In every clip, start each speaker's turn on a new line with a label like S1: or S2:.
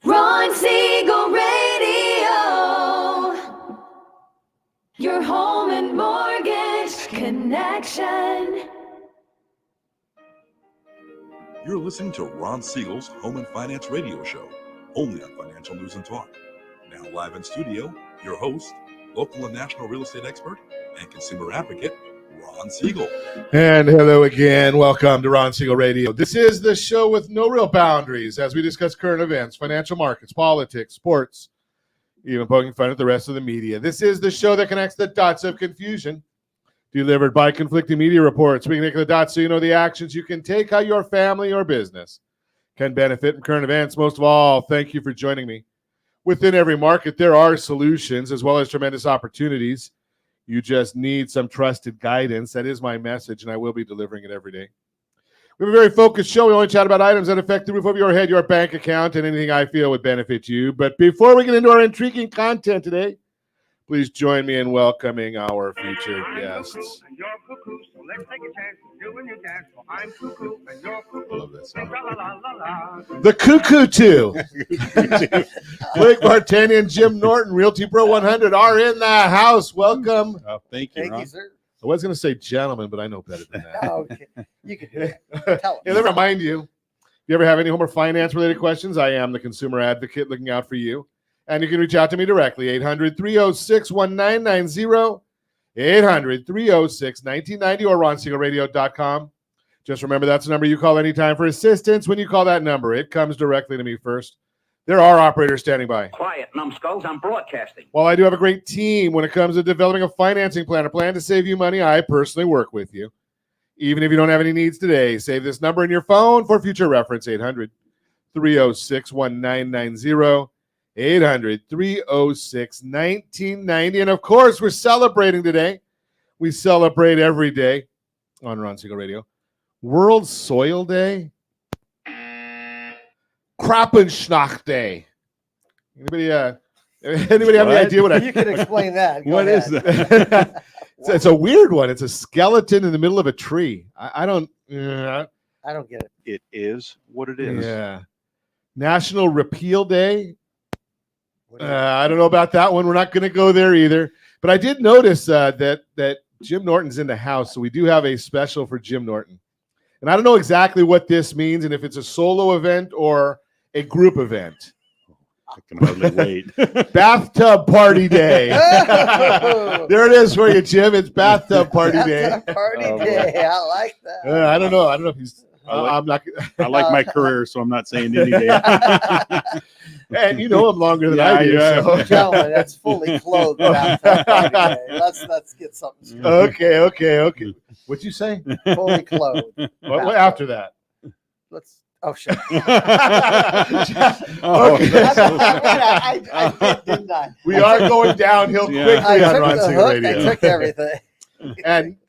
S1: Ron Siegel Radio, your home and mortgage connection.
S2: You're listening to Ron Siegel's Home and Finance Radio Show, only on Financial News and Talk. Now live in studio, your host, local and national real estate expert and consumer advocate, Ron Siegel.
S3: And hello again. Welcome to Ron Siegel Radio. This is the show with no real boundaries as we discuss current events, financial markets, politics, sports, even poking fun at the rest of the media. This is the show that connects the dots of confusion, delivered by conflicting media reports. We connect the dots so you know the actions you can take, how your family or business can benefit from current events. Most of all, thank you for joining me. Within every market, there are solutions as well as tremendous opportunities. You just need some trusted guidance. That is my message, and I will be delivering it every day. We have a very focused show. We only chat about items that affect the roof over your head, your bank account, and anything I feel would benefit you. But before we get into our intriguing content today, please join me in welcoming our featured guests.
S4: You're cuckoo, so let's take a chance. Do a new dance. Well, I'm cuckoo, and you're cuckoo.
S3: I love that song.
S4: La, la, la, la, la.
S3: The Cuckoo Two. Blake Vartanian, Jim Norton, Realty Pro 100 are in the house. Welcome.
S5: Thank you,
S6: Thank
S5: Ron.
S6: you, sir.
S3: I was going to say gentlemen, but I know better than that.
S6: Oh, okay. You can do it. Tell
S3: Let me remind you, if you ever have any home or finance related questions, I am the consumer advocate looking out for you. And you can reach out to me directly, 800-306-1990, 800-306-1990, or ronsiegelradio.com. Just remember that's the number you call anytime for assistance. When you call that number, it comes directly to me first. There are operators standing by.
S7: Quiet, numbskulls, I'm broadcasting.
S3: While I do have a great team when it comes to developing a financing plan, a plan to save you money, I personally work with you. Even if you don't have any needs today, save this number in your phone for future reference, 800-306-1990. 800-306-1990. And of course, we're celebrating today. We celebrate every day on Ron Siegel Radio. World Soil Day. Krappenschnacht Day. Anybody have any idea what
S6: You can explain that. Go
S5: What is
S6: ahead.
S5: that?
S3: it's a weird one. It's a skeleton in the middle of a tree. I don't
S6: I don't get it.
S5: It is what it is.
S3: yeah. National Repeal Day.
S6: What is it?
S3: I don't know about that one. We're not going to go there either. But I did notice that Jim Norton's in the house, so we do have a special for Jim Norton. And I don't know exactly what this means and if it's a solo event or a group event.
S5: I can hardly wait.
S3: Bathtub Party Day.
S6: Oh!
S3: There it is for you, Jim. It's Bathtub Party Day.
S6: That's a party
S5: Oh,
S6: day. I like that.
S3: I don't know. I don't know if he's. I'm not.
S5: I like my career, so I'm not saying any day.
S3: And you know him longer than
S5: Yeah,
S3: I do.
S5: yeah.
S3: So.
S6: Gentlemen, that's fully clothed. Bathtub party day. Let's get something straight.
S3: Okay. What'd you say?
S6: Fully clothed.
S3: What after that?
S6: Let's. Oh, shit.
S3: Okay.
S6: I didn't I?
S3: We are going downhill
S5: Yeah.
S3: quickly
S6: I
S3: on
S6: took
S3: Ron
S6: the
S3: Siegel
S6: hook.
S3: Radio.
S6: I took everything.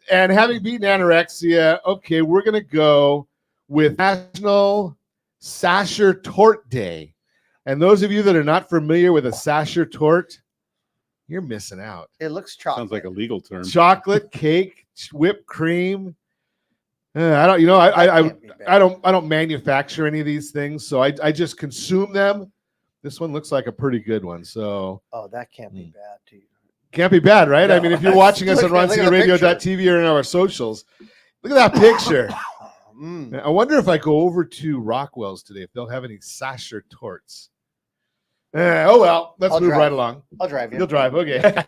S3: And having beaten anorexia, okay, we're going to go with National Sasher Tort Day. And those of you that are not familiar with a Sasher Tort, you're missing out.
S6: It looks chocolate.
S5: Sounds like a legal term.
S3: Chocolate cake, whipped cream. I don't, you know, I
S6: Can't be bad.
S3: I don't manufacture any of these things, so I just consume them. This one looks like a pretty good one, so
S6: Oh, that can't be bad, too.
S3: can't be bad, right? I
S6: No.
S3: mean, if you're watching us on
S6: Look at the
S3: RonSiegelRadio.tv or in our socials, look at that picture.
S6: Mm.
S3: I wonder if I go over to Rockwell's today, if they'll have any Sasher Torts. Oh, well, let's
S6: I'll
S3: move
S6: drive.
S3: right along.
S6: I'll drive you.
S3: You'll drive, okay.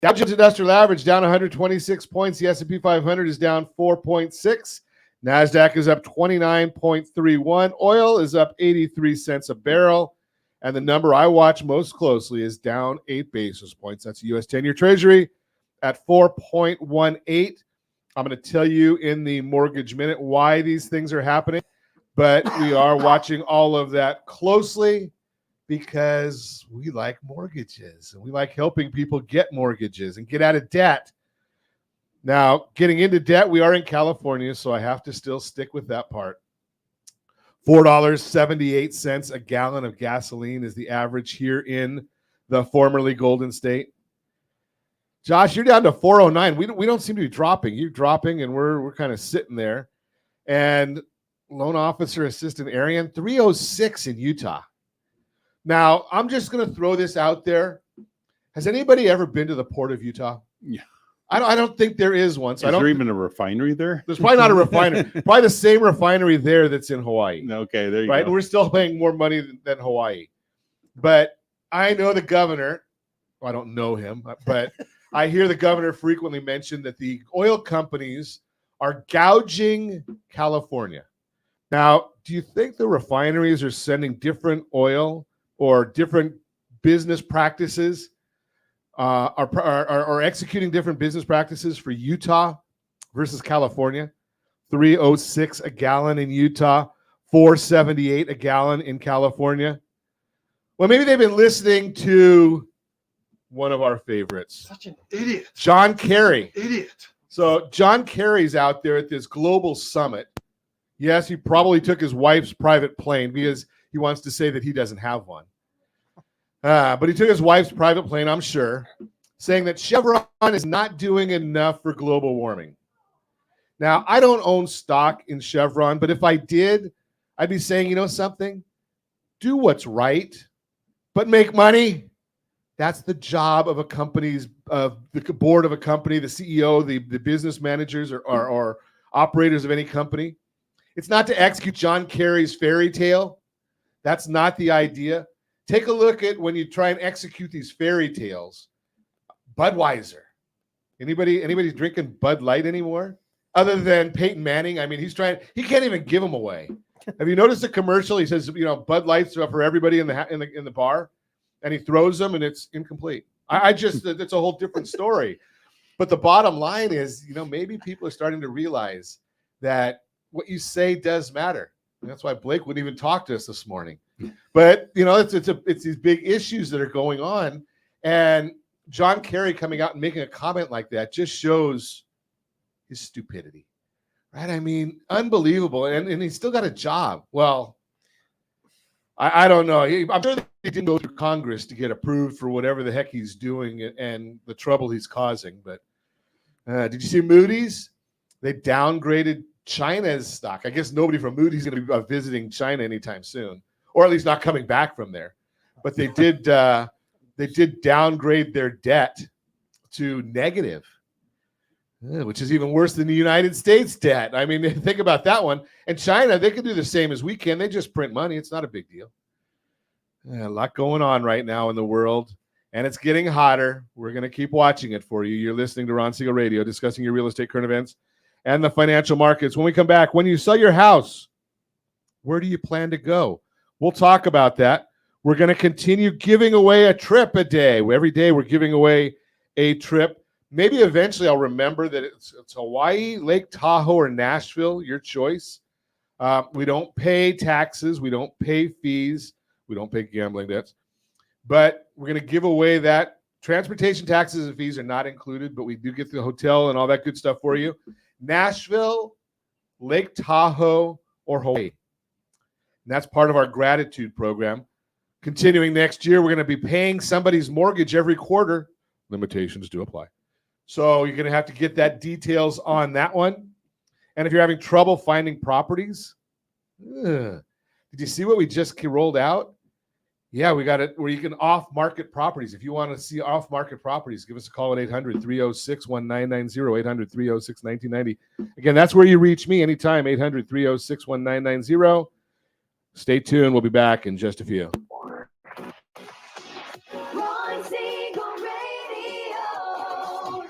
S3: Dow Jones Industrial Average down 126 points. The S&P 500 is down 4.6. NASDAQ is up 29.31. Oil is up 83 cents a barrel. And the number I watch most closely is down 8 basis points. That's U.S. 10-year Treasury at 4.18. I'm going to tell you in the Mortgage Minute why these things are happening. But we are watching all of that closely because we like mortgages and we like helping people get mortgages and get out of debt. Now, getting into debt, we are in California, so I have to still stick with that part. $4.78 a gallon of gasoline is the average here in the formerly Golden State. Josh, you're down to 409. We don't seem to be dropping. You're dropping, and we're kind of sitting there. And loan officer assistant Arian, 306 in Utah. Now, I'm just going to throw this out there. Has anybody ever been to the Port of Utah?
S5: Yeah.
S3: I don't think there is one. So
S5: Is there even a refinery there?
S3: There's probably not a refinery. Probably the same refinery there that's in Hawaii.
S5: Okay, there you
S3: Right?
S5: go.
S3: We're still paying more money than Hawaii. But I know the governor. Well, I don't know him, but I hear the governor frequently mention that the oil companies are gouging California. Now, do you think the refineries are sending different oil or different business practices, are executing different business practices for Utah versus California? $3.06 a gallon in Utah, $4.78 a gallon in California. Well, maybe they've been listening to one of our favorites,
S8: Such an idiot.
S3: John Kerry.
S8: Idiot.
S3: So John Kerry's out there at this global summit. Yes, he probably took his wife's private plane because he wants to say that he doesn't have one. But he took his wife's private plane, I'm sure, saying that Chevron is not doing enough for global warming. Now, I don't own stock in Chevron, but if I did, I'd be saying, you know something? Do what's right, but make money. That's the job of a company's, of the board of a company, the CEO, the business managers or operators of any company. It's not to execute John Kerry's fairy tale. That's not the idea. Take a look at when you try and execute these fairy tales. Budweiser. Anybody drinking Bud Light anymore? Other than Peyton Manning. I mean, he can't even give them away. Have you noticed the commercial? He says, Bud Lights are for everybody in the bar, and he throws them, and it's incomplete. It's a whole different story. But the bottom line is, maybe people are starting to realize that what you say does matter. And that's why Blake wouldn't even talk to us this morning. But it's these big issues that are going on, and John Kerry coming out and making a comment like that just shows his stupidity, right? I mean, unbelievable, and he's still got a job. Well, I don't know. I'm sure that he didn't go through Congress to get approved for whatever the heck he's doing and the trouble he's causing. But did you see Moody's? They downgraded China's stock. I guess nobody from Moody's is going to be visiting China anytime soon, or at least not coming back from there. But they did downgrade their debt to negative, which is even worse than the United States debt. I mean, think about that one. And China, they can do the same as we can. They just print money. It's not a big deal. A lot going on right now in the world, and it's getting hotter. We're going to keep watching it for you. You're listening to Ron Siegel Radio, discussing your real estate current events and the financial markets. When we come back, when you sell your house, where do you plan to go? We'll talk about that. We're going to continue giving away a trip a day. Every day we're giving away a trip. Maybe eventually I'll remember that it's Hawaii, Lake Tahoe, or Nashville, your choice. We don't pay taxes. We don't pay fees. We don't pay gambling debts. But we're going to give away that. Transportation taxes and fees are not included, but we do get the hotel and all that good stuff for you. Nashville, Lake Tahoe, or Hawaii. And that's part of our gratitude program. Continuing next year, we're going to be paying somebody's mortgage every quarter. Limitations do apply. So you're going to have to get that details on that one. And if you're having trouble finding properties, did you see what we just rolled out? Yeah, we got it where you can off-market properties. If you want to see off-market properties, give us a call at 800-306-1990, 800-306-1990. Again, that's where you reach me anytime, 800-306-1990. Stay tuned. We'll be back in just a few.
S1: Ron Siegel Radio.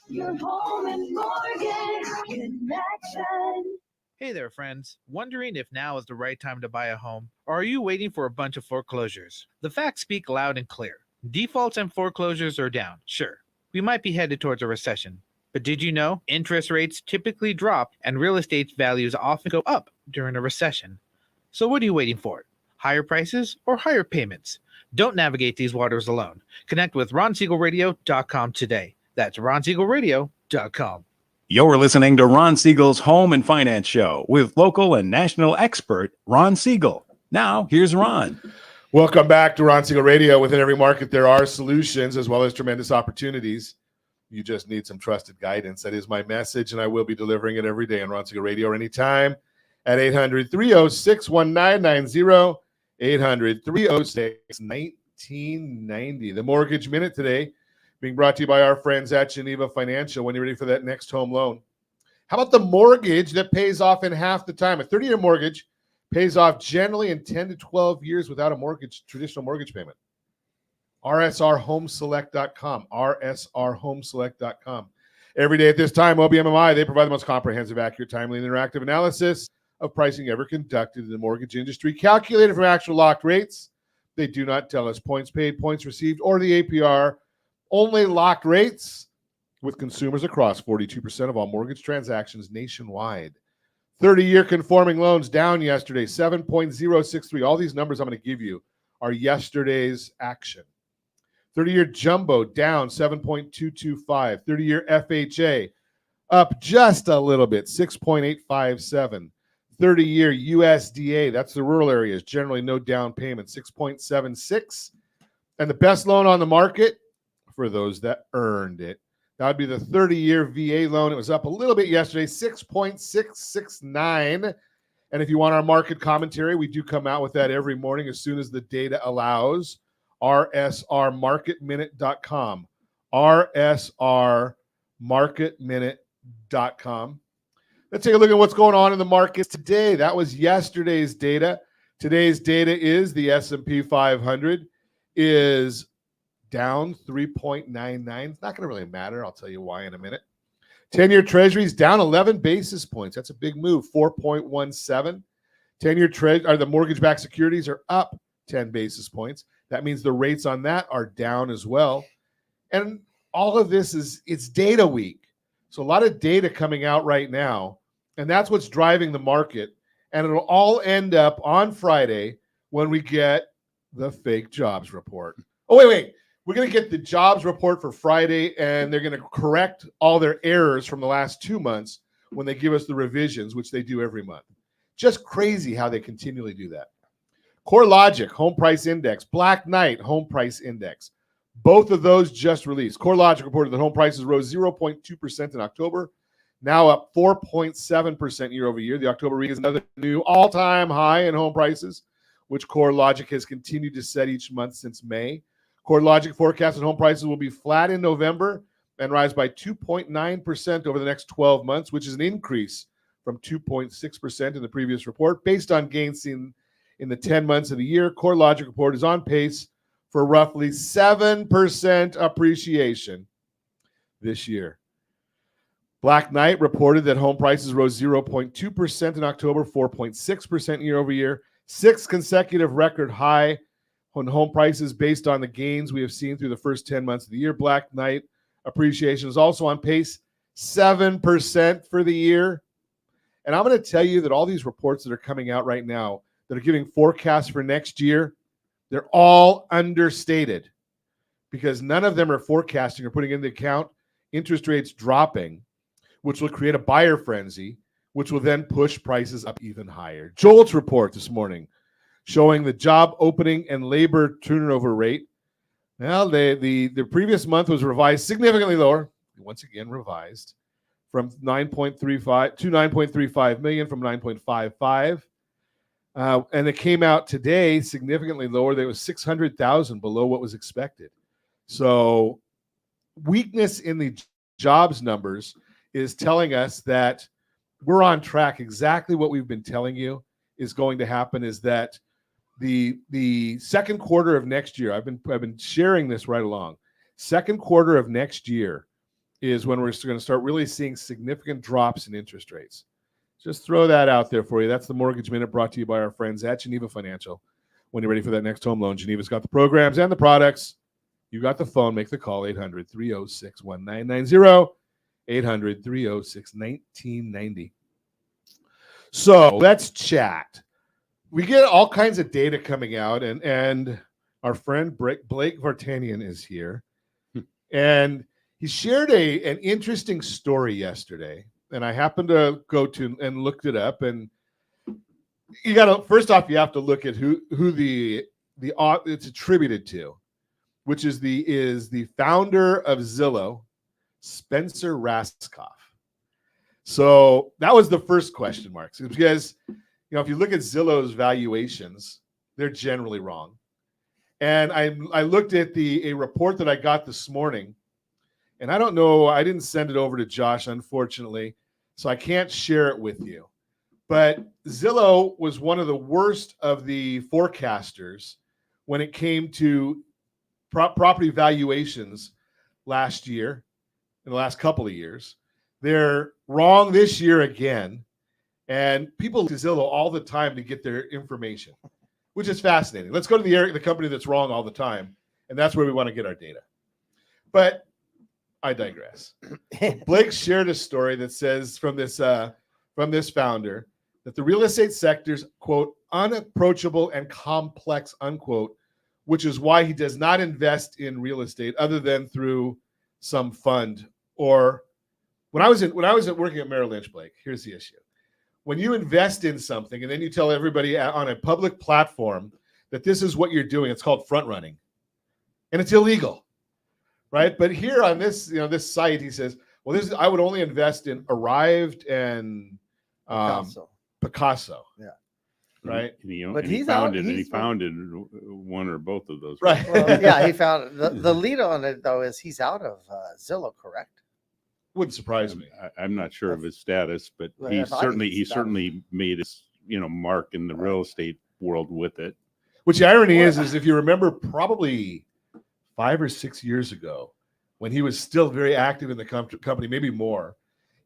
S1: Your home and mortgage connection.
S9: Hey there, friends. Wondering if now is the right time to buy a home? Or are you waiting for a bunch of foreclosures? The facts speak loud and clear. Defaults and foreclosures are down. Sure, we might be headed towards a recession. But did you know interest rates typically drop and real estate values often go up during a recession? So what are you waiting for? Higher prices or higher payments? Don't navigate these waters alone. Connect with RonSiegelRadio.com today. That's RonSiegelRadio.com.
S10: You're listening to Ron Siegel's Home and Finance Show with local and national expert Ron Siegel. Now, here's Ron.
S3: Welcome back to Ron Siegel Radio. Within every market, there are solutions as well as tremendous opportunities. You just need some trusted guidance. That is my message, and I will be delivering it every day on Ron Siegel Radio or anytime at 800-306-1990, 800-306-1990. The Mortgage Minute today being brought to you by our friends at Geneva Financial when you're ready for that next home loan. How about the mortgage that pays off in half the time? A 30-year mortgage pays off generally in 10 to 12 years without a traditional mortgage payment. rsrhomeselect.com, rsrhomeselect.com. Every day at this time, OBMMI, they provide the most comprehensive, accurate, timely, and interactive analysis of pricing ever conducted in the mortgage industry, calculated from actual locked rates. They do not tell us points paid, points received, or the APR, only locked rates with consumers across 42% of all mortgage transactions nationwide. 30-year conforming loans down yesterday, 7.063. All these numbers I'm going to give you are yesterday's action. 30-year jumbo down 7.225. 30-year FHA up just a little bit, 6.857. 30-year USDA, that's the rural areas, generally no down payment, 6.76. And the best loan on the market for those that earned it, that would be the 30-year VA loan. It was up a little bit yesterday, 6.669. And if you want our market commentary, we do come out with that every morning as soon as the data allows. rsrmarketminute.com, rsrmarketminute.com. Let's take a look at what's going on in the markets today. That was yesterday's data. Today's data is the S&P 500 is down 3.99. It's not going to really matter. I'll tell you why in a minute. 10-year Treasuries down 11 basis points. That's a big move, 4.17. 10-year the mortgage-backed securities are up 10 basis points. That means the rates on that are down as well. And all of this it's data week. So a lot of data coming out right now, and that's what's driving the market. And it'll all end up on Friday when we get the fake jobs report. Oh, wait. We're going to get the jobs report for Friday, and they're going to correct all their errors from the last 2 months when they give us the revisions, which they do every month. Just crazy how they continually do that. CoreLogic, home price index. Black Knight, home price index. Both of those just released. CoreLogic reported that home prices rose 0.2% in October, now up 4.7% year over year. The October read is another new all-time high in home prices, which CoreLogic has continued to set each month since May. CoreLogic forecasts that home prices will be flat in November and rise by 2.9% over the next 12 months, which is an increase from 2.6% in the previous report. Based on gains seen in the 10 months of the year, CoreLogic report is on pace for roughly 7% appreciation this year. Black Knight reported that home prices rose 0.2% in October, 4.6% year over year, 6th consecutive record high on home prices based on the gains we have seen through the first 10 months of the year. Black Knight appreciation is also on pace, 7% for the year. And I'm going to tell you that all these reports that are coming out right now that are giving forecasts for next year, they're all understated because none of them are forecasting or putting into account interest rates dropping, which will create a buyer frenzy, which will then push prices up even higher. Jolt's report this morning showing the job opening and labor turnover rate. Well, the previous month was revised significantly lower, once again revised, from 9.35 to 9.35 million from 9.55. And it came out today significantly lower. There was 600,000 below what was expected. So weakness in the jobs numbers is telling us that we're on track. Exactly what we've been telling you is going to happen is that the second quarter of next year, I've been sharing this right along. Second quarter of next year is when we're going to start really seeing significant drops in interest rates. Just throw that out there for you. That's the Mortgage Minute brought to you by our friends at Geneva Financial. When you're ready for that next home loan, Geneva's got the programs and the products. You got the phone. Make the call, 800-306-1990, 800-306-1990. So let's chat. We get all kinds of data coming out, and our friend Blake Vartanian is here. And he shared an interesting story yesterday. And I happened to go to and looked it up. And you got to, first off, you have to look at who the it's attributed to, which is the founder of Zillow, Spencer Rascoff. So that was the first question mark. Because, if you look at Zillow's valuations, they're generally wrong. And I looked at a report that I got this morning, and I don't know, I didn't send it over to Josh, unfortunately, so I can't share it with you. But Zillow was one of the worst of the forecasters when it came to property valuations last year, in the last couple of years. They're wrong this year again, and people look to Zillow all the time to get their information, which is fascinating. Let's go to the company that's wrong all the time, and that's where we want to get our data. But I digress. Blake shared a story that says from this founder that the real estate sector's, quote, unapproachable and complex, unquote, which is why he does not invest in real estate other than through some fund. Or when I was working at Merrill Lynch, Blake, here's the issue. When you invest in something and then you tell everybody on a public platform that this is what you're doing, it's called front running, and it's illegal, right? But here on this, this site, he says, well, I would only invest in Arrived and Picasso.
S6: Yeah.
S3: Right.
S5: And he founded one or both of those.
S3: Right.
S6: Well, yeah, he found the lead on it though is he's out of Zillow, correct?
S3: Wouldn't surprise me.
S5: I'm not sure of his status, but
S6: Well,
S5: he
S6: I thought he
S5: certainly made his mark in the real estate world with it.
S3: Which the irony is if you remember, probably 5 or 6 years ago, when he was still very active in the company, maybe more,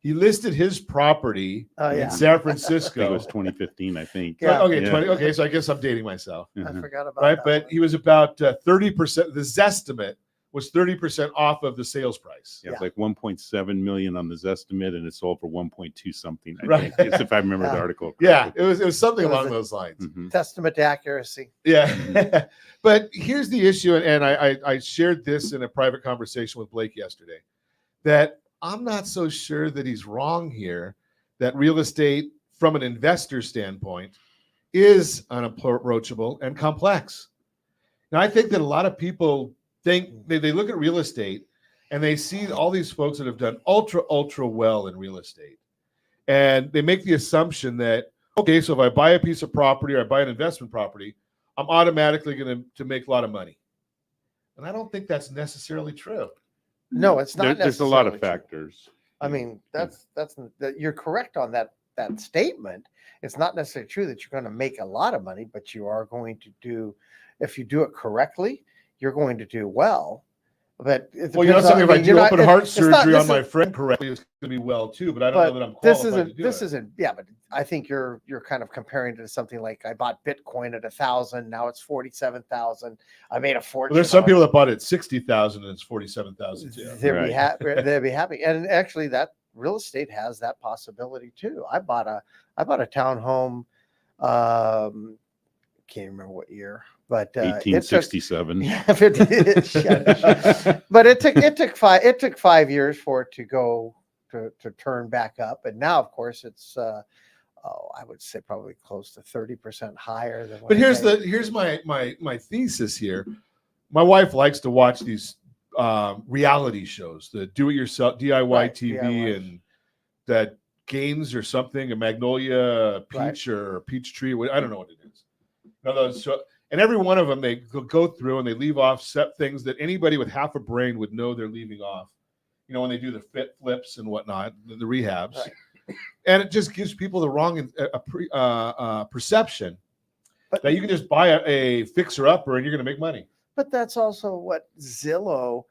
S3: he listed his property in San Francisco.
S5: I think it was 2015, I think.
S6: Yeah.
S3: Okay,
S5: Yeah.
S3: 20. Okay, so I guess I'm dating myself.
S6: I forgot about
S3: Right,
S6: that.
S3: but he was about 30%. The Zestimate was 30% off of the sales price.
S5: Yeah, it's like 1.7 million on the Zestimate, and it sold for 1.2 something. I
S3: Right.
S5: think, if I remember the article.
S3: Yeah,
S5: correctly.
S3: it was something
S6: It was
S3: along
S6: a-
S3: those lines.
S5: Mhm.
S6: Testament to accuracy.
S3: Yeah. But here's the issue, and I shared this in a private conversation with Blake yesterday, that I'm not so sure that he's wrong here, that real estate, from an investor standpoint, is unapproachable and complex. Now, I think that a lot of people think they look at real estate and they see all these folks that have done ultra well in real estate. And they make the assumption that, okay, so if I buy a piece of property or I buy an investment property, I'm automatically going to make a lot of money. And I don't think that's necessarily true.
S6: No, it's not.
S5: There's a lot of
S6: necessarily true.
S5: factors.
S6: I mean, that's you're correct on that statement. It's not necessarily true that you're going to make a lot of money, but you are going to do, if you do it correctly, you're going to do well. But it
S3: Well, you know
S6: depends
S3: something,
S6: on-
S3: if I
S6: mean, you're
S3: do
S6: not-
S3: open heart
S6: it's not-
S3: surgery
S6: this
S3: on my
S6: is-
S3: friend correctly, it's going to be well too, but I don't know that I'm
S6: this
S3: qualified
S6: isn't.
S3: to do
S6: This
S3: it.
S6: isn't. Yeah, but I think you're kind of comparing it to something like I bought Bitcoin at 1,000. Now it's 47,000. I made a fortune.
S3: Well, there's some
S6: on
S3: people that bought it at 60,000 and it's 47,000 too.
S6: They'd
S5: Right.
S6: be happy. They'd be happy. And actually, that real estate has that possibility too. I bought a townhome. Can't remember what year, but it took
S5: 1867.
S6: Yeah, but it took 5 years for it to go to turn back up, and now of course it's I would say probably close to 30% higher than.
S3: But here's my thesis here. My wife likes to watch these reality shows, the do-it-yourself DIY
S6: Right,
S3: TV
S6: DIY.
S3: and that Gaines or something, a Magnolia Peach
S6: Right.
S3: or Peach Tree. I don't know what it is. No, those and every one of them they go through and they leave off set things that anybody with half a brain would know they're leaving off. You know, when they do the fit flips and whatnot, the rehabs,
S6: Right.
S3: and it just gives people the wrong perception
S6: But-
S3: that you can just buy a fixer-upper and you're going to make money.
S6: But that's also what Zillow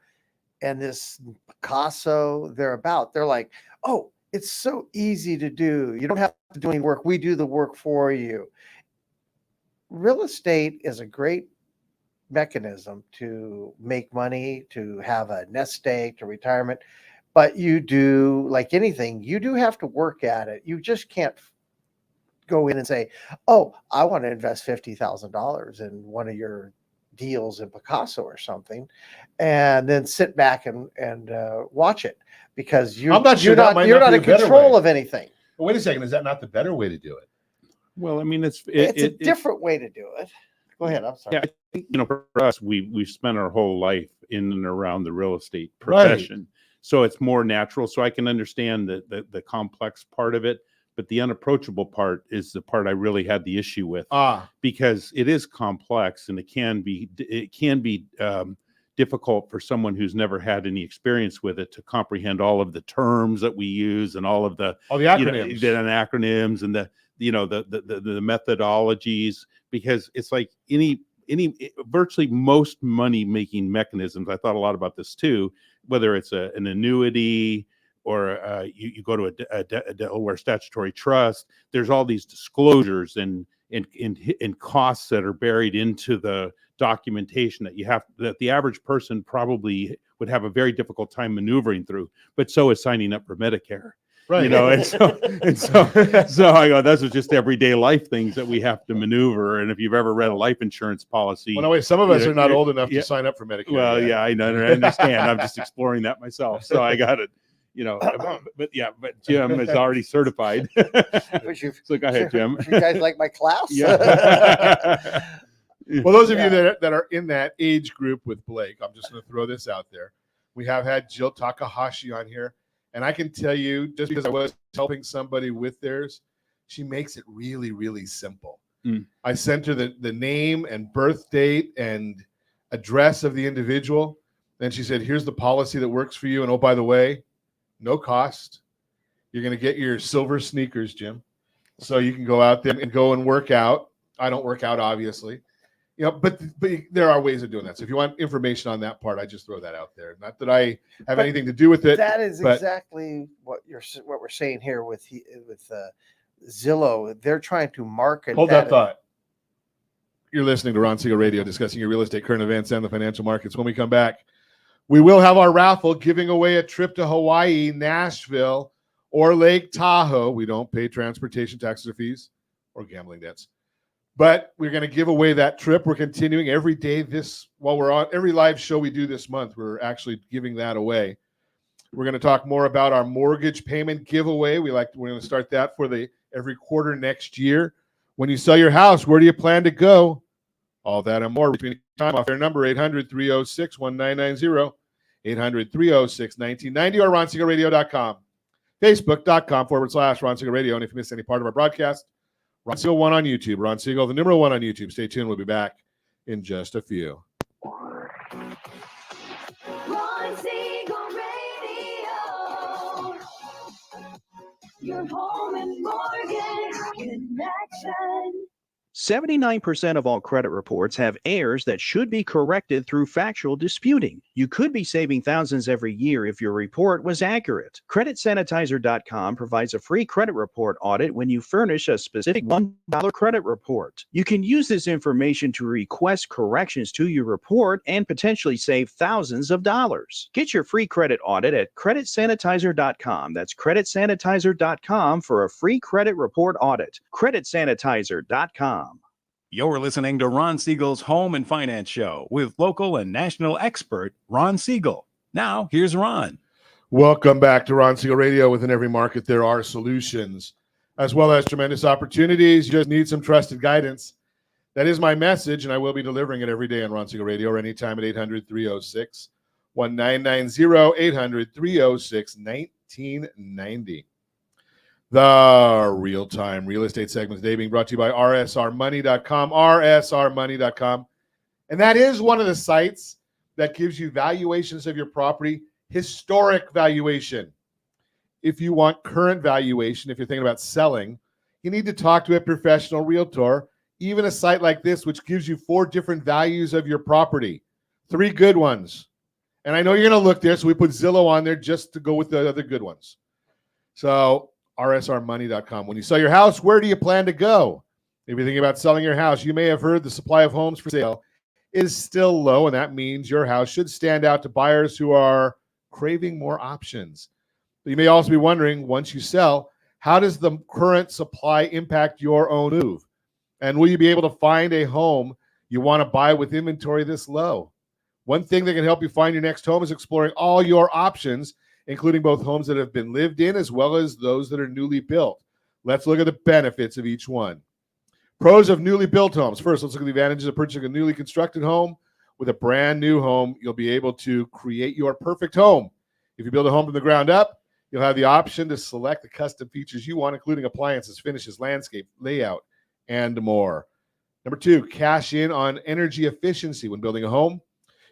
S6: and this Picasso, they're about. They're like, oh, it's so easy to do. You don't have to do any work. We do the work for you. Real estate is a great mechanism to make money, to have a nest egg, to retirement. But you do, like anything, you do have to work at it. You just can't go in and say, oh, I want to invest $50,000 in one of your deals in Picasso or something, and then sit back and watch it, because
S3: I'm not sure that might
S6: you're
S3: not
S6: not
S3: be
S6: in
S3: a better
S6: control
S3: way.
S6: of anything.
S3: But wait a second, is that not the better way to do it?
S5: Well, I mean,
S6: It's a different way to do it. Go ahead. I'm sorry.
S5: Yeah, I think, for us, we've spent our whole life in and around the real estate
S3: Right.
S5: profession. So it's more natural. So I can understand the complex part of it, but the unapproachable part is the part I really had the issue with, because it is complex and it can be difficult for someone who's never had any experience with it to comprehend all of the terms that we use and all the
S3: acronyms,
S5: the acronyms and the methodologies, because it's like any virtually most money making mechanisms. I thought a lot about this too, whether it's an annuity or you go to a Delaware statutory trust. There's all these disclosures and costs that are buried into the documentation that the average person probably would have a very difficult time maneuvering through. But so is signing up for Medicare. Right. You know, and so I go, those are just everyday life things that we have to maneuver. And if you've ever read a life insurance policy,
S3: well, no, wait, some of us are not old enough to sign up for Medicare.
S5: Well, yeah, I know, I understand. I'm just exploring that myself. So I got it. You know, but Jim is already certified. So go ahead, Jim.
S6: Would you guys like my class?
S5: Yeah.
S3: Well, those of you that are in that age group with Blake, I'm just going to throw this out there. We have had Jill Takahashi on here, and I can tell you, just because I was helping somebody with theirs, she makes it really, really simple. I sent her the name and birth date and address of the individual. Then she said, here's the policy that works for you. And oh, by the way, no cost. You're going to get your silver sneakers, Jim. So you can go out there and go and work out. I don't work out, obviously. You know, but there are ways of doing that. So if you want information on that part, I just throw that out there. Not that I have anything to do with it.
S6: That is exactly what we're saying here with Zillow. They're trying to market.
S3: Hold that thought. You're listening to Ron Siegel Radio, discussing your real estate, current events, and the financial markets. When we come back, we will have our raffle giving away a trip to Hawaii, Nashville, or Lake Tahoe. We don't pay transportation taxes or fees or gambling debts. But we're going to give away that trip. We're continuing every day while we're on every live show we do this month. We're actually giving that away. We're going to talk more about our mortgage payment giveaway. We're going to start that for every quarter next year. When you sell your house, where do you plan to go? All that and more. Between time off their number 800-306-1990, 800-306-1990, or RonSiegelRadio.com, Facebook.com/Ron Siegel Radio. And if you missed any part of our broadcast, Ron Siegel 1 on YouTube. Ron Siegel, the number 1 on YouTube. Stay tuned. We'll be back in just a few.
S1: Ron Siegel Radio. Your home and mortgage connection.
S8: 79% of all credit reports have errors that should be corrected through factual disputing. You could be saving thousands every year if your report was accurate. CreditSanitizer.com provides a free credit report audit when you furnish a specific $1 credit report. You can use this information to request corrections to your report and potentially save thousands of dollars. Get your free credit audit at CreditSanitizer.com. That's CreditSanitizer.com for a free credit report audit. CreditSanitizer.com.
S10: You're listening to Ron Siegel's Home and Finance Show with local and national expert Ron Siegel. Now, here's Ron.
S3: Welcome back to Ron Siegel Radio. Within every market, there are solutions as well as tremendous opportunities. You just need some trusted guidance. That is my message, and I will be delivering it every day on Ron Siegel Radio or anytime at 800-306-1990, 800-306-1990. The real-time real estate segment today being brought to you by rsrmoney.com, rsrmoney.com. And that is one of the sites that gives you valuations of your property, historic valuation. If you want current valuation, if you're thinking about selling, you need to talk to a professional realtor, even a site like this, which gives you 4 different values of your property, 3 good ones. And I know you're going to look there, so we put Zillow on there just to go with the other good ones. So rsrmoney.com. When you sell your house, where do you plan to go? If you're thinking about selling your house, you may have heard the supply of homes for sale is still low, and that means your house should stand out to buyers who are craving more options. But you may also be wondering, once you sell, how does the current supply impact your own move? And will you be able to find a home you want to buy with inventory this low? One thing that can help you find your next home is exploring all your options, including both homes that have been lived in as well as those that are newly built. Let's look at the benefits of each one. Pros of newly built homes. First, let's look at the advantages of purchasing a newly constructed home. With a brand new home, you'll be able to create your perfect home. If you build a home from the ground up, You'll have the option to select the custom features you want, including appliances, finishes, landscape, layout, and more. Number 2, cash in on energy efficiency when building a home.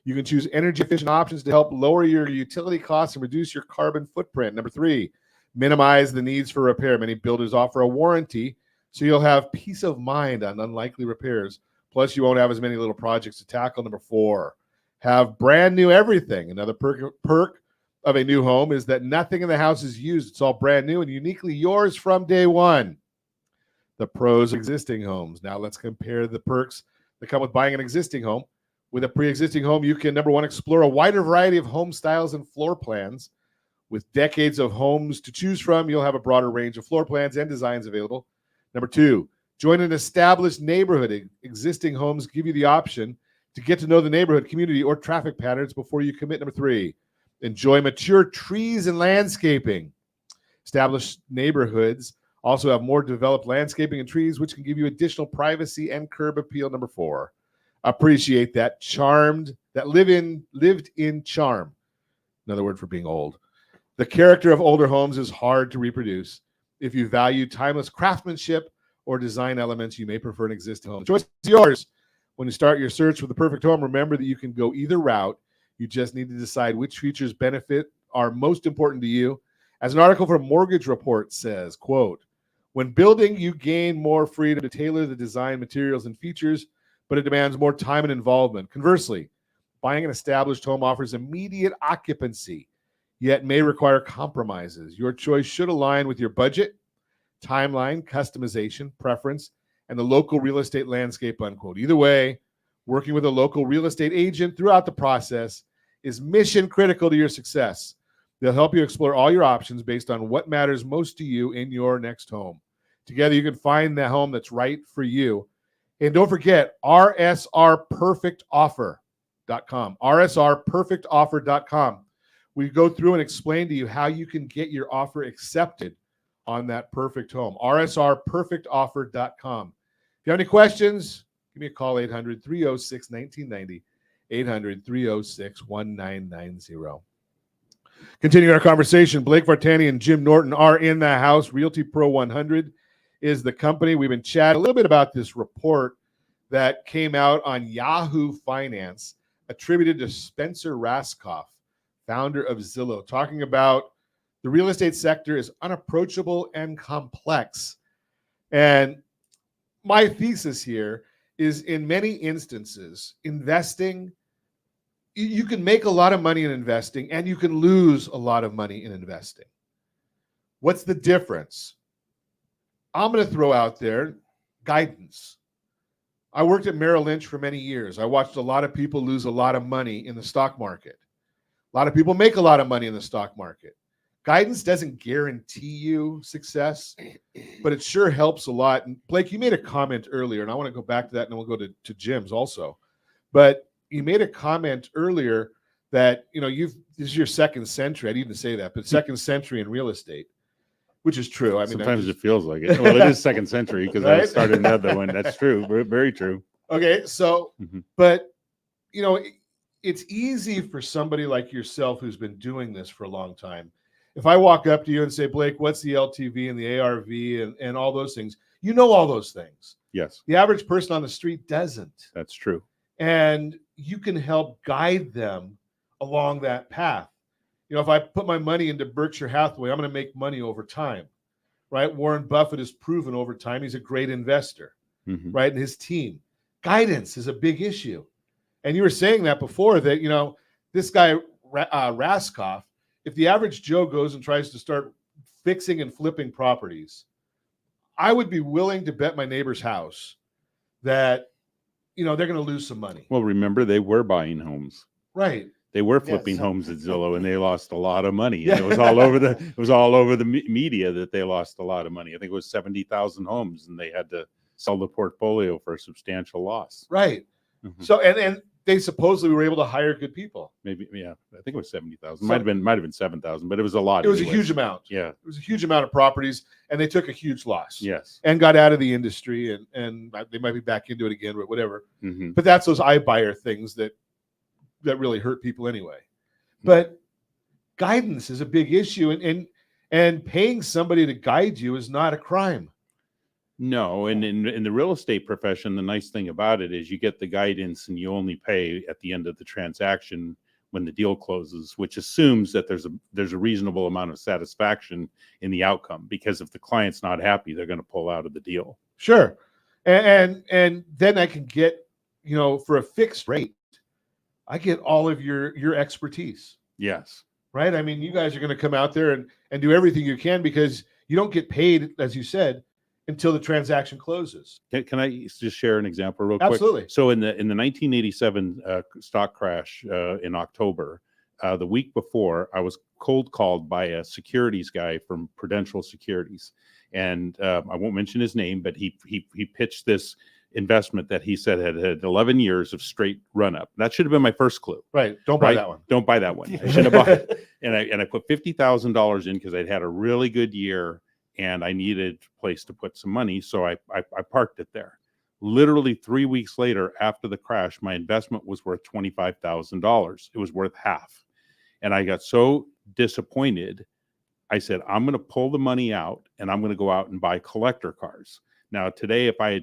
S3: You can choose energy efficient options to help lower your utility costs and reduce your carbon footprint. Number 3, minimize the needs for repair. Many builders offer a warranty, so you'll have peace of mind on unlikely repairs. Plus, you won't have as many little projects to tackle. Number 4, have brand new everything. Another perk of a new home is that nothing in the house is used. It's all brand new and uniquely yours from day one. The pros of existing homes. Now let's compare the perks that come with buying an existing home. With a pre-existing home, you can, number 1, explore a wider variety of home styles and floor plans. With decades of homes to choose from, you'll have a broader range of floor plans and designs available. Number 2, join an established neighborhood. Existing homes give you the option to get to know the neighborhood, community, or traffic patterns before you commit. Number 3, enjoy mature trees and landscaping. Established neighborhoods also have more developed landscaping and trees, which can give you additional privacy and curb appeal. Number 4, appreciate that lived in charm. Another word for being old. The character of older homes is hard to reproduce. If you value timeless craftsmanship or design elements, you may prefer an existing home. The choice is yours. When you start your search for the perfect home, remember that you can go either route. You just need to decide which features are most important to you. As an article from Mortgage Report says, quote, when building, you gain more freedom to tailor the design, materials, and features, but it demands more time and involvement. Conversely, buying an established home offers immediate occupancy, yet may require compromises. Your choice should align with your budget, timeline, customization, preference, and the local real estate landscape, unquote. Either way, working with a local real estate agent throughout the process is mission critical to your success. They'll help you explore all your options based on what matters most to you in your next home. Together, you can find the home that's right for you. And don't forget, rsrperfectoffer.com. rsrperfectoffer.com. We go through and explain to you how you can get your offer accepted on that perfect home. rsrperfectoffer.com. If you have any questions, give me a call, 800-306-1990, 800-306-1990. Continuing our conversation, Blake Vartanian and Jim Norton are in the house. Realty Pro 100 is the company. We've been chatting a little bit about this report that came out on Yahoo Finance, attributed to Spencer Raskoff, founder of Zillow, talking about the real estate sector is unapproachable and complex. And my thesis here is, in many instances, investing, you can make a lot of money in investing and you can lose a lot of money in investing. What's the difference? I'm going to throw out there guidance. I worked at Merrill Lynch for many years. I watched a lot of people lose a lot of money in the stock market. A lot of people make a lot of money in the stock market. Guidance doesn't guarantee you success, but it sure helps a lot. And Blake, you made a comment earlier, and I want to go back to that, and then we'll go to Jim's also. But you made a comment earlier that, this is your second century. I didn't even say that, but second century in real estate, which is true. I mean,
S5: sometimes it feels like it. Well, it is second century because right? I started another one. That's true. Very true.
S3: Okay. So, but, it's easy for somebody like yourself who's been doing this for a long time. If I walk up to you and say, Blake, what's the LTV and the ARV and all those things? You know all those things.
S5: Yes.
S3: The average person on the street doesn't.
S5: That's true.
S3: And you can help guide them along that path. If I put my money into Berkshire Hathaway, I'm going to make money over time, right? Warren Buffett has proven over time he's a great investor, right? And his team. Guidance is a big issue. And you were saying that before that, this guy, Raskoff, if the average Joe goes and tries to start fixing and flipping properties, I would be willing to bet my neighbor's house that, they're going to lose some money.
S5: Well, remember, they were buying homes.
S3: Right.
S5: They were flipping homes at Zillow, and they lost a lot of money. And it was all over the media that they lost a lot of money. I think it was 70,000 homes, and they had to sell the portfolio for a substantial loss.
S3: Right. So, and they supposedly were able to hire good people.
S5: Maybe, yeah. I think it was 70,000. Might have been 7,000, but it was a lot.
S3: It was a huge amount.
S5: Yeah.
S3: It was a huge amount of properties, and they took a huge loss.
S5: Yes.
S3: And got out of the industry, and they might be back into it again, but whatever. But that's those iBuyer things that really hurt people anyway. But guidance is a big issue, and And paying somebody to guide you is not a crime.
S5: No, and in the real estate profession, the nice thing about it is you get the guidance and you only pay at the end of the transaction when the deal closes, which assumes that there's a reasonable amount of satisfaction in the outcome, because if the client's not happy, they're going to pull out of the deal.
S3: Sure. And then I can get, for a fixed rate, I get all of your expertise.
S5: Yes.
S3: Right? I mean, you guys are going to come out there and do everything you can, because you don't get paid, as you said, until the transaction closes.
S5: Can I just share an example real quick?
S3: Absolutely.
S5: So in the 1987 stock crash in October, the week before, I was cold called by a securities guy from Prudential Securities, and I won't mention his name, but he pitched this investment that he said had 11 years of straight run up. That should have been my first clue.
S3: Right. Don't buy that one.
S5: Don't buy that one. I should have bought it. And I put $50,000 in because I'd had a really good year and I needed a place to put some money. So I parked it there. Literally 3 weeks later, after the crash, my investment was worth $25,000. It was worth half. And I got so disappointed. I said, I'm going to pull the money out and I'm going to go out and buy collector cars. Now, today, if I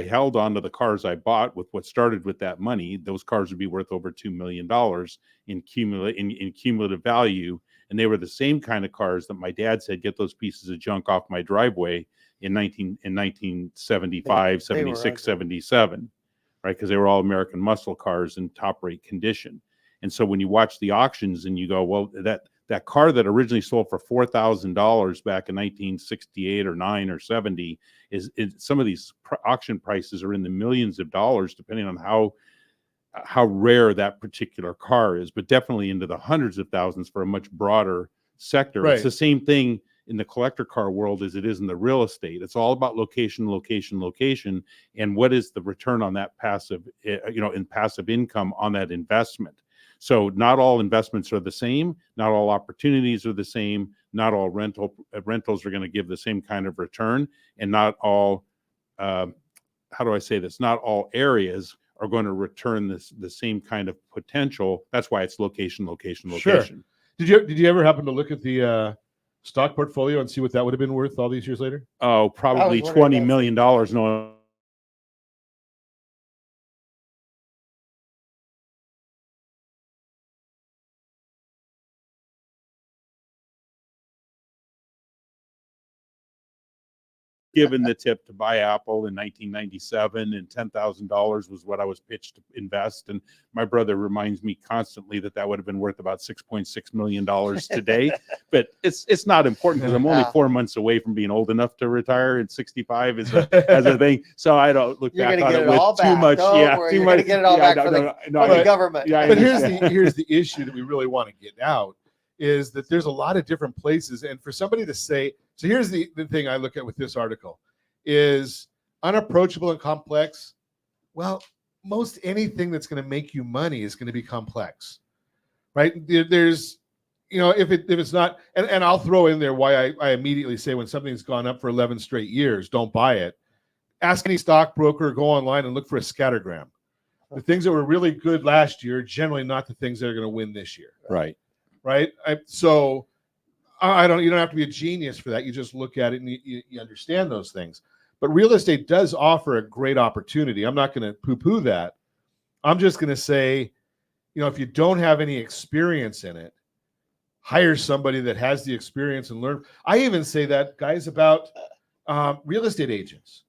S5: held on to the cars I bought with what started with that money, those cars would be worth over $2 million in cumulative value. And they were the same kind of cars that my dad said, get those pieces of junk off my driveway in 1975, 76, 77, right? Because they were all American muscle cars in top rate condition. And so when you watch the auctions and you go, well, that car that originally sold for $4,000 back in 1968 or 9 or 70 is some of these auction prices are in the millions of dollars, depending on how rare that particular car is, but definitely into the hundreds of thousands for a much broader sector.
S3: Right.
S5: It's the same thing in the collector car world as it is in the real estate. It's all about location, location, location, and what is the return on that passive, in passive income on that investment. So not all investments are the same. Not all opportunities are the same. Not all rentals are going to give the same kind of return, and not all, how do I say this? Not all areas are going to return the same kind of potential. That's why it's location, location, location.
S3: Sure. Did you ever happen to look at the stock portfolio and see what that would have been worth all these years later?
S5: Oh, probably $20 million. No. Given the tip to buy Apple in 1997, and $10,000 was what I was pitched to invest. And my brother reminds me constantly that would have been worth about $6.6 million today. But it's not important because I'm only 4 months away from being old enough to retire at 65 as a thing. So I don't look back on it with too much.
S6: You're going to get it all back for the government.
S5: Yeah,
S3: but here's the issue that we really want to get out is that there's a lot of different places. And for somebody to say, so here's the thing I look at with this article is unapproachable and complex. Well, most anything that's going to make you money is going to be complex, right? There's, if it's not, and I'll throw in there why I immediately say when something's gone up for 11 straight years, don't buy it. Ask any stockbroker, go online and look for a scattergram. The things that were really good last year, generally not the things that are going to win this year.
S5: Right.
S3: Right. You don't have to be a genius for that. You just look at it and you understand those things. But real estate does offer a great opportunity. I'm not going to poo-poo that. I'm just going to say, if you don't have any experience in it, hire somebody that has the experience and learn. I even say that, guys, about real estate agents.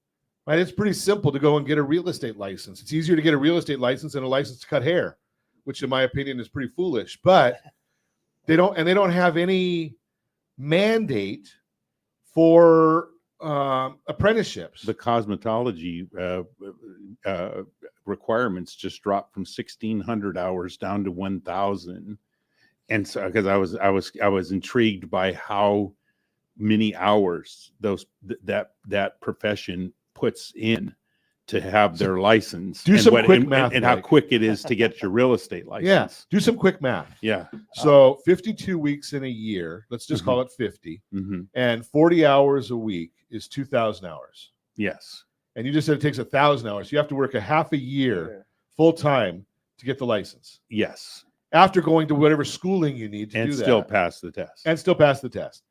S3: Right? It's pretty simple to go and get a real estate license. It's easier to get a real estate license than a license to cut hair, which in my opinion is pretty foolish. But they don't have any mandate for apprenticeships.
S5: The cosmetology requirements just dropped from 1,600 hours down to 1,000, and so because I was intrigued by how many hours that profession puts in to have their license.
S3: Do some quick math,
S5: and how quick it is to get your real estate license.
S3: Yeah, do some quick math.
S5: Yeah.
S3: So 52 weeks in a year, let's just call it 50, and 40 hours a week is 2,000 hours.
S5: Yes.
S3: And you just said it takes 1,000 hours. You have to work a half a year full time to get the license.
S5: Yes.
S3: After going to whatever schooling you need to do that.
S5: And still pass the test.
S3: And still pass the test.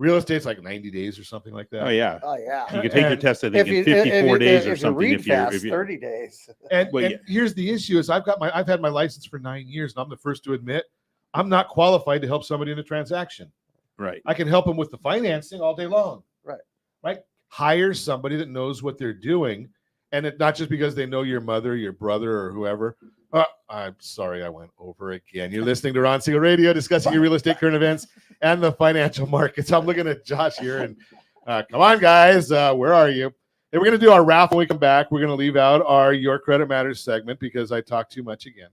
S3: Real estate's like 90 days or something like that.
S5: Oh yeah.
S6: Oh yeah.
S5: You can take your
S3: And
S5: test, I think, in 54 days or something.
S6: If you read fast, 30 days.
S3: And,
S5: Well,
S3: and here's the issue: is I've had my license for 9 years, and I'm the first to admit I'm not qualified to help somebody in a transaction.
S5: right.
S3: I can help them with the financing all day long.
S6: Right.
S3: Hire somebody that knows what they're doing, and it not just because they know your mother, your brother, or whoever. I'm sorry, I went over again. You're listening to Ron Siegel Radio, discussing your real estate current events and the financial markets. I'm looking at Josh here, and come on, guys, where are you? And we're going to do our raffle when we come back. We're going to leave out our Your Credit Matters segment because I talk too much again.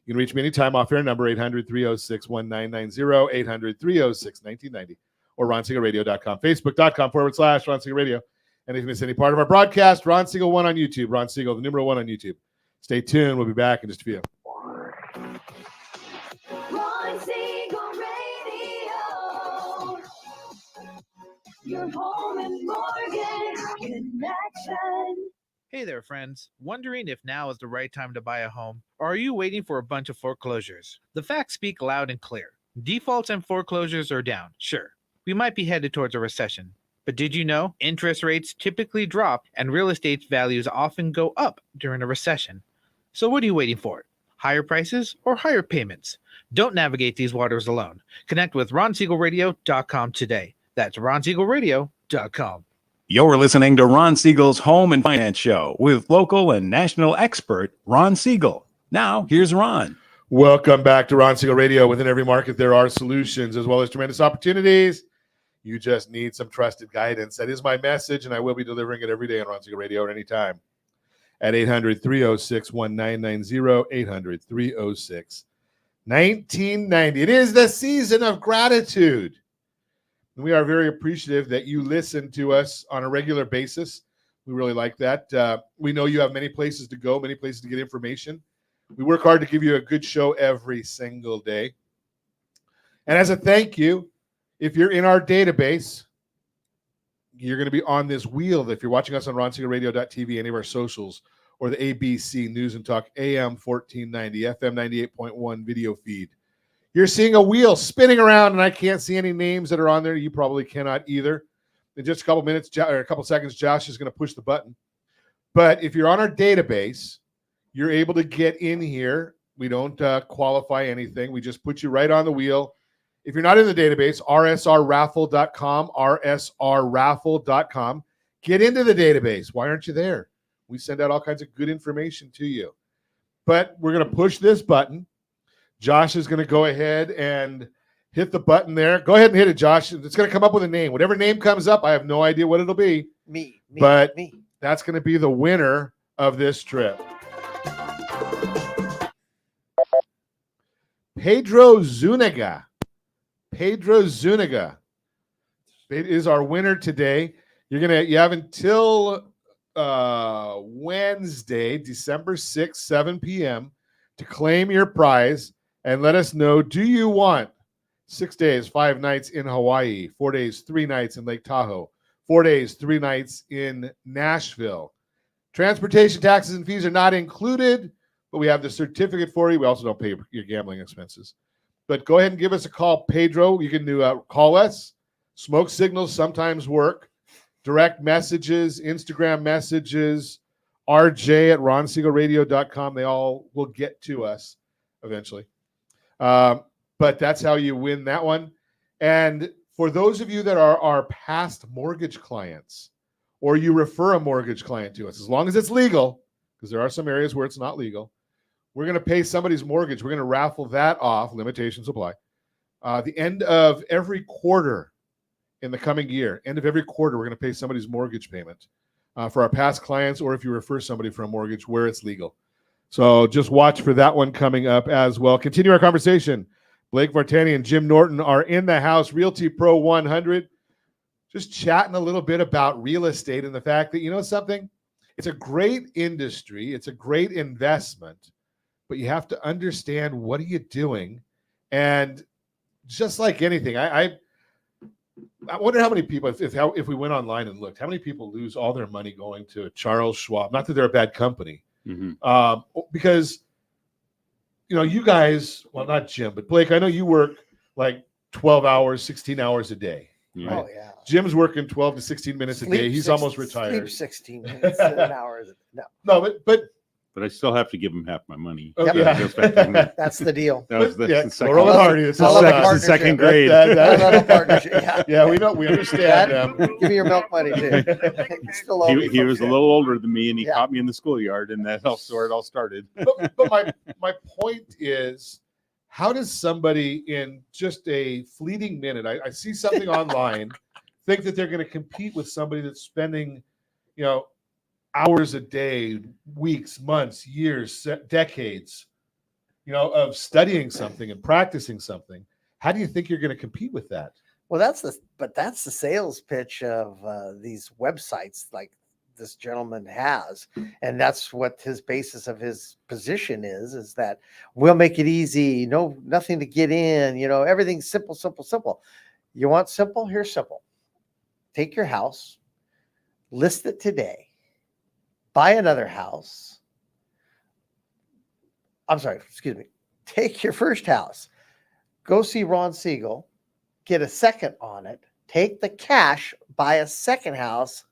S3: You can reach me anytime off air, number 800-306-1990, 800-306-1990, or ronsiegelradio.com, facebook.com/Ron Siegel Radio. And if you miss any part of our broadcast, Ron Siegel 1 on YouTube, Ron Siegel, the number 1 on YouTube. Stay tuned. We'll be back in just a few.
S1: Ron Siegel Radio. Your home and mortgage connection.
S9: Hey there, friends. Wondering if now is the right time to buy a home? Or are you waiting for a bunch of foreclosures? The facts speak loud and clear. Defaults and foreclosures are down. Sure, we might be headed towards a recession. But did you know interest rates typically drop and real estate values often go up during a recession? So what are you waiting for? Higher prices or higher payments? Don't navigate these waters alone. Connect with RonSiegelRadio.com today. That's RonSiegelRadio.com.
S10: You're listening to Ron Siegel's Home and Finance Show with local and national expert Ron Siegel. Now, here's Ron.
S3: Welcome back to Ron Siegel Radio. Within every market, there are solutions as well as tremendous opportunities. You just need some trusted guidance. That is my message, and I will be delivering it every day on Ron Siegel Radio at any time at 800-306-1990, 800-306-1990. It is the season of gratitude. And we are very appreciative that you listen to us on a regular basis. We really like that. We know you have many places to go, many places to get information. We work hard to give you a good show every single day. And as a thank you, if you're in our database, you're going to be on this wheel. If you're watching us on RonSiegelRadio.tv, any of our socials, or the ABC News and Talk AM 1490, FM 98.1 video feed, you're seeing a wheel spinning around, and I can't see any names that are on there. You probably cannot either. In just a couple minutes, or a couple seconds, Josh is going to push the button. But if you're on our database, you're able to get in here. We don't qualify anything. We just put you right on the wheel. If you're not in the database, rsrraffle.com, rsrraffle.com. Get into the database. Why aren't you there? We send out all kinds of good information to you. But we're going to push this button. Josh is going to go ahead and hit the button there. Go ahead and hit it, Josh. It's going to come up with a name. Whatever name comes up, I have no idea what it'll be.
S6: Me.
S3: That's going to be the winner of this trip. Pedro Zuniga. Pedro Zuniga is our winner today. You have until Wednesday, December 6th, 7 p.m. to claim your prize and let us know, do you want 6 days, 5 nights in Hawaii, 4 days, 3 nights in Lake Tahoe, 4 days, 3 nights in Nashville? Transportation, taxes, and fees are not included, but we have the certificate for you. We also don't pay your gambling expenses. But go ahead and give us a call, Pedro. You can call us. Smoke signals sometimes work. Direct messages, Instagram messages, RJ at RonSiegelRadio.com. They all will get to us eventually. But that's how you win that one. And for those of you that are our past mortgage clients, or you refer a mortgage client to us, as long as it's legal, because there are some areas where it's not legal, we're going to pay somebody's mortgage. We're going to raffle that off, limitations apply, the end of every quarter in the coming year. End of every quarter, we're going to pay somebody's mortgage payment for our past clients, or if you refer somebody for a mortgage where it's legal. So just watch for that one coming up as well. Continue our conversation. Blake Vartanian and Jim Norton are in the house. Realty Pro 100. Just chatting a little bit about real estate and the fact that, you know something? It's a great industry. It's a great investment. But you have to understand, what are you doing? And just like anything, I wonder how many people, if we went online and looked, how many people lose all their money going to Charles Schwab? Not that they're a bad company, because, you know, you guys, well, not Jim, but Blake, I know you work like 12 hours, 16 hours a day.
S5: Yeah.
S6: Oh yeah.
S3: Jim's working 12 to 16 minutes a day. He's almost retired.
S6: Sleep 16 minutes an hour. No,
S3: No, but
S5: But I still have to give him half my money.
S3: Oh,
S5: So
S3: yeah.
S5: it goes back to me.
S6: that's the deal.
S5: That was
S3: yeah,
S5: the second,
S3: Laurel and Hardy. It's
S6: I
S3: all
S6: love a
S3: about
S5: that's the second
S6: partnership.
S5: grade.
S6: I love a partnership. Yeah.
S3: yeah, we know. We understand.
S6: Dad, give me your milk money too. You still owe me
S5: He was a
S6: from-
S5: little older than me, and he
S6: Yeah.
S5: caught me in the schoolyard, and that's where it all started.
S3: But my point is, how does somebody in just a fleeting minute, I see something online, think that they're going to compete with somebody that's spending, hours a day, weeks, months, years, decades, of studying something and practicing something? How do you think you're going to compete with that?
S6: Well, that's the sales pitch of these websites like this gentleman has, and that's what his basis of his position is that we'll make it easy, nothing to get in, everything's simple, simple, simple. You want simple? Here's simple. Take your house, list it today, buy another house. I'm sorry, excuse me. Take your first house, go see Ron Siegel, get a second on it, take the cash, buy a second house,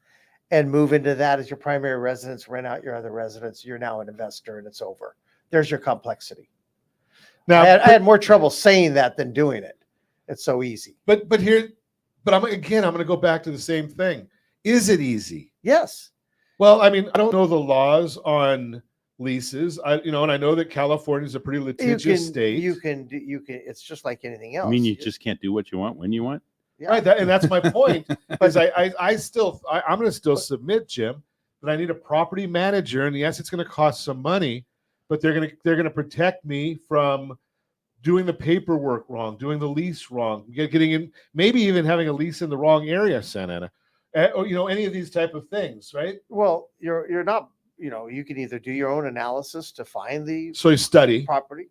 S6: and move into that as your primary residence, rent out your other residence. You're now an investor and it's over. There's your complexity.
S3: Now,
S6: I had more trouble saying that than doing it. It's so easy.
S3: But I'm going to go back to the same thing. Is it easy?
S6: Yes.
S3: Well, I don't know the laws on leases. And I know that California is a pretty litigious state.
S6: You can. It's just like anything else.
S5: I mean, you just can't do what you want when you want.
S6: Yeah.
S3: Right, and that's my point. Because I'm going to still submit, Jim, that I need a property manager, and yes, it's going to cost some money, but they're going to protect me from doing the paperwork wrong, doing the lease wrong, getting in, maybe even having a lease in the wrong area, Santa Ana, or any of these type of things, right?
S6: Well, you're not. You can either do your own analysis to find the
S3: So you study.
S6: property.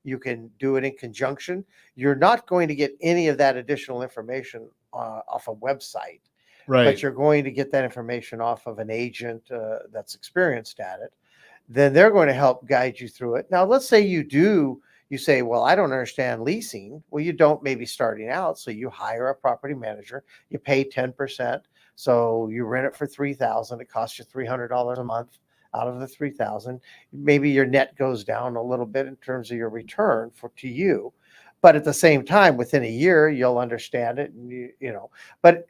S6: You can do it in conjunction. You're not going to get any of that additional information off a website,
S3: Right.
S6: but you're going to get that information off of an agent that's experienced at it. Then they're going to help guide you through it. Now, let's say you say, well, I don't understand leasing. Well, you don't maybe starting out. So you hire a property manager, you pay 10%. So you rent it for $3,000. It costs you $300 a month. Out of the 3,000, maybe your net goes down a little bit in terms of your return to you, but at the same time, within a year, you'll understand it, and But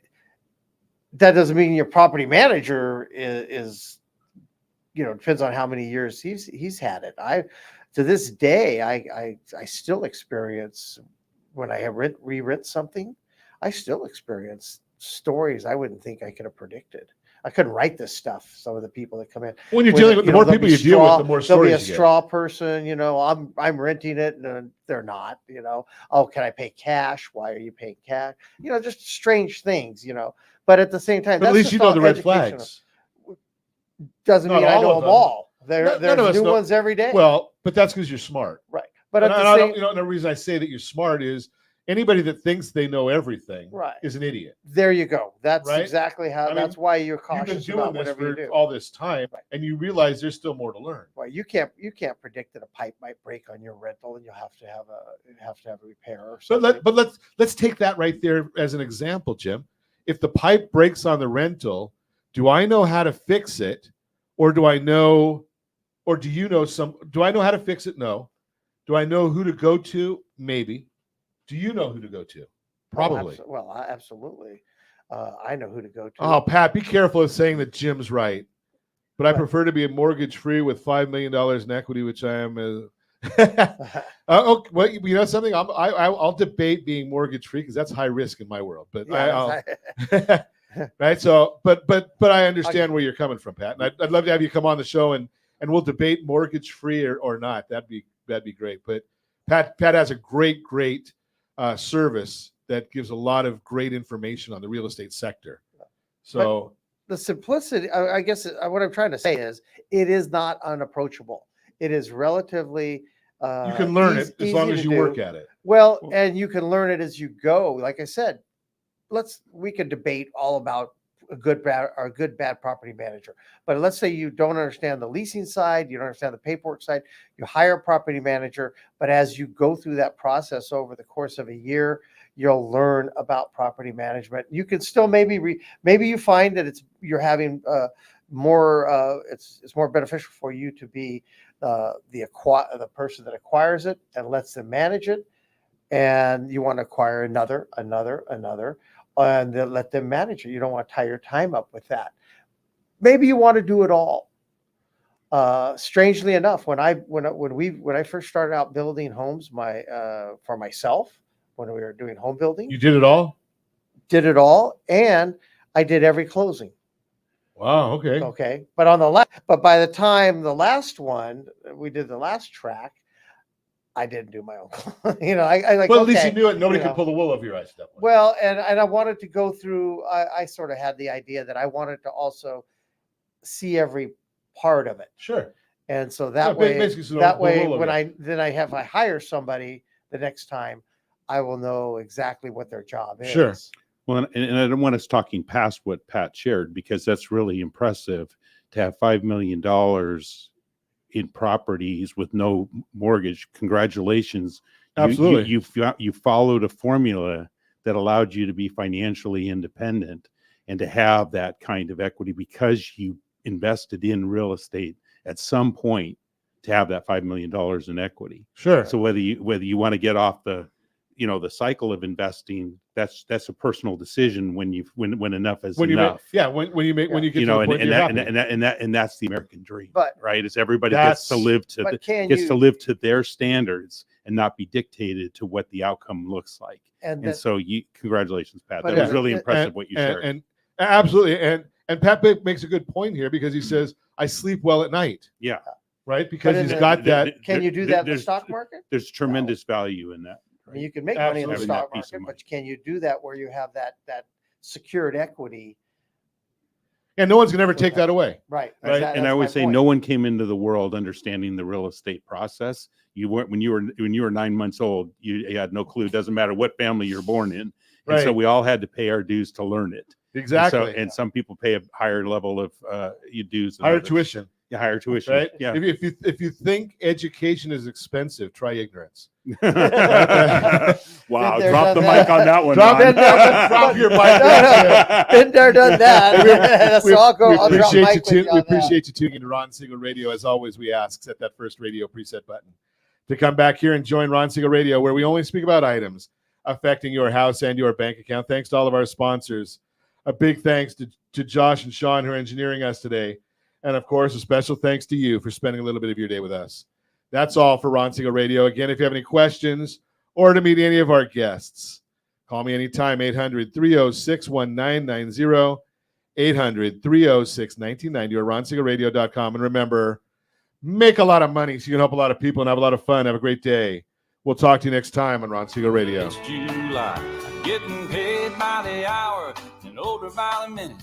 S6: that doesn't mean your property manager is depends on how many years he's had it. To this day, I still experience when I have re-rent something, I still experience stories I wouldn't think I could have predicted. I couldn't write this stuff. Some of the people that come in.
S3: When you're dealing with the more people you deal with, the more
S6: there'll be a
S3: stories you get.
S6: straw person. I'm renting it, and they're not. Oh, can I pay cash? Why are you paying cash? Just strange things. But at the same time,
S3: But at
S6: that's
S3: least you
S6: just
S3: know
S6: all
S3: the red
S6: educational.
S3: flags.
S6: Doesn't
S3: Not
S6: mean I
S3: all
S6: know
S3: of
S6: them
S3: them.
S6: all.
S3: None of
S6: There's
S3: us
S6: new
S3: know-
S6: ones every day.
S3: Well, but that's because you're smart.
S6: Right. But at
S3: And
S6: the same,
S3: the reason I say that you're smart is anybody that thinks they know everything
S6: right.
S3: is an idiot.
S6: There you go. That's
S3: Right?
S6: exactly how.
S3: I mean,
S6: that's why you're
S3: You've been
S6: cautious
S3: doing
S6: about
S3: this
S6: whatever you
S3: for
S6: do.
S3: all this time,
S6: Right.
S3: and you realize there's still more to learn.
S6: Well, you can't predict that a pipe might break on your rental, and you'll have to have a repair or something.
S3: But let's take that right there as an example, Jim. If the pipe breaks on the rental, do I know how to fix it, or do you know how to fix it? No. Do I know who to go to? Maybe. Do you know who to go to? Probably.
S6: Absolutely. I know who to go to.
S3: Oh, Pat, be careful of saying that Jim's right. But I prefer to be mortgage free with $5 million in equity, which I am. Okay, well, you know something? I'll debate being mortgage free because that's high risk in my world. But right. So, but I understand where you're coming from, Pat. And I'd love to have you come on the show and we'll debate mortgage free or not. That'd be great. But Pat has a great service that gives a lot of great information on the real estate sector. So
S6: the simplicity, I guess what I'm trying to say is it is not unapproachable. It is relatively
S3: you can learn it as long as you work at it.
S6: Well, and you can learn it as you go. Like I said, we could debate all about a good bad property manager. But let's say you don't understand the leasing side, you don't understand the paperwork side, you hire a property manager, but as you go through that process over the course of a year, You'll learn about property management. You can still maybe you find that you're having more. It's more beneficial for you to be the person that acquires it and lets them manage it, and you want to acquire another, and then let them manage it. You don't want to tie your time up with that. Maybe you want to do it all. Strangely enough, when I first started out building homes for myself, when we were doing home building,
S3: You did it all?
S6: did it all, and I did every closing.
S3: Wow. Okay.
S6: Okay, but by the time the last one we did, the last track, I didn't do my own. I like.
S3: Well, at least
S6: okay,
S3: you knew it. Nobody
S6: you
S3: could
S6: know.
S3: pull the wool over your eyes. That way.
S6: Well, and I wanted to go through. I sort of had the idea that I wanted to also see every part of it,
S3: Sure.
S6: and so
S3: Yeah,
S6: that way,
S3: basically, so don't pull the wool over
S6: when
S3: you.
S6: I hire somebody the next time, I will know exactly what their job is.
S3: Sure.
S5: Well, and I don't want us talking past what Pat shared, because that's really impressive to have $5 million in properties with no mortgage. Congratulations.
S3: Absolutely.
S5: You followed a formula that allowed you to be financially independent and to have that kind of equity because you invested in real estate at some point to have that $5 million in equity.
S3: Sure.
S5: So whether you want to get off the cycle of investing, that's a personal decision when enough is enough.
S3: When you get to the point
S5: and
S3: you're happy.
S5: and that's the American dream,
S6: But
S5: right? Is everybody gets to live to their standards and not be dictated to what the outcome looks like. And so congratulations, Pat. That was really impressive what you shared.
S3: And absolutely. And Pat makes a good point here because he says, I sleep well at night.
S5: Yeah.
S3: Right? Because he's got that.
S6: Can you do that in the stock market?
S5: There's tremendous value in that.
S6: I mean, you can make money in the
S3: Absolutely.
S6: stock market, but can you do that where you have that secured equity?
S3: And no one's going to ever take that away.
S6: Right.
S3: Right.
S5: And I would say no one came into the world understanding the real estate process. You weren't when you were 9 months old. You had no clue. It doesn't matter what family you're born in. And so we all had to pay our dues to learn it.
S3: Exactly.
S5: And some people pay a higher level of dues.
S3: Higher tuition.
S5: Yeah, higher tuition.
S3: Right.
S5: Yeah.
S3: If you think education is expensive, try ignorance.
S5: Wow.
S6: Been there,
S5: Drop
S6: done
S5: the
S6: that.
S5: mic on that one.
S3: Drop
S5: Ron.
S3: it down. Drop your mic.
S6: Been there, done that. So I'll drop mic with you
S3: We
S6: on that.
S3: appreciate you tuning into Ron Siegel Radio. As always, we ask, set that first radio preset button to come back here and join Ron Siegel Radio, where we only speak about items affecting your house and your bank account. Thanks to all of our sponsors. A big thanks to Josh and Sean, who are engineering us today. And, of course, a special thanks to you for spending a little bit of your day with us. That's all for Ron Siegel Radio. Again, if you have any questions or to meet any of our guests, call me anytime, 800-306-1990, 800-306-1990, or ronsiegelradio.com. And remember, make a lot of money so you can help a lot of people and have a lot of fun. Have a great day. We'll talk to you next time on Ron Siegel Radio.
S11: It's July, getting paid by the hour and older by the minute.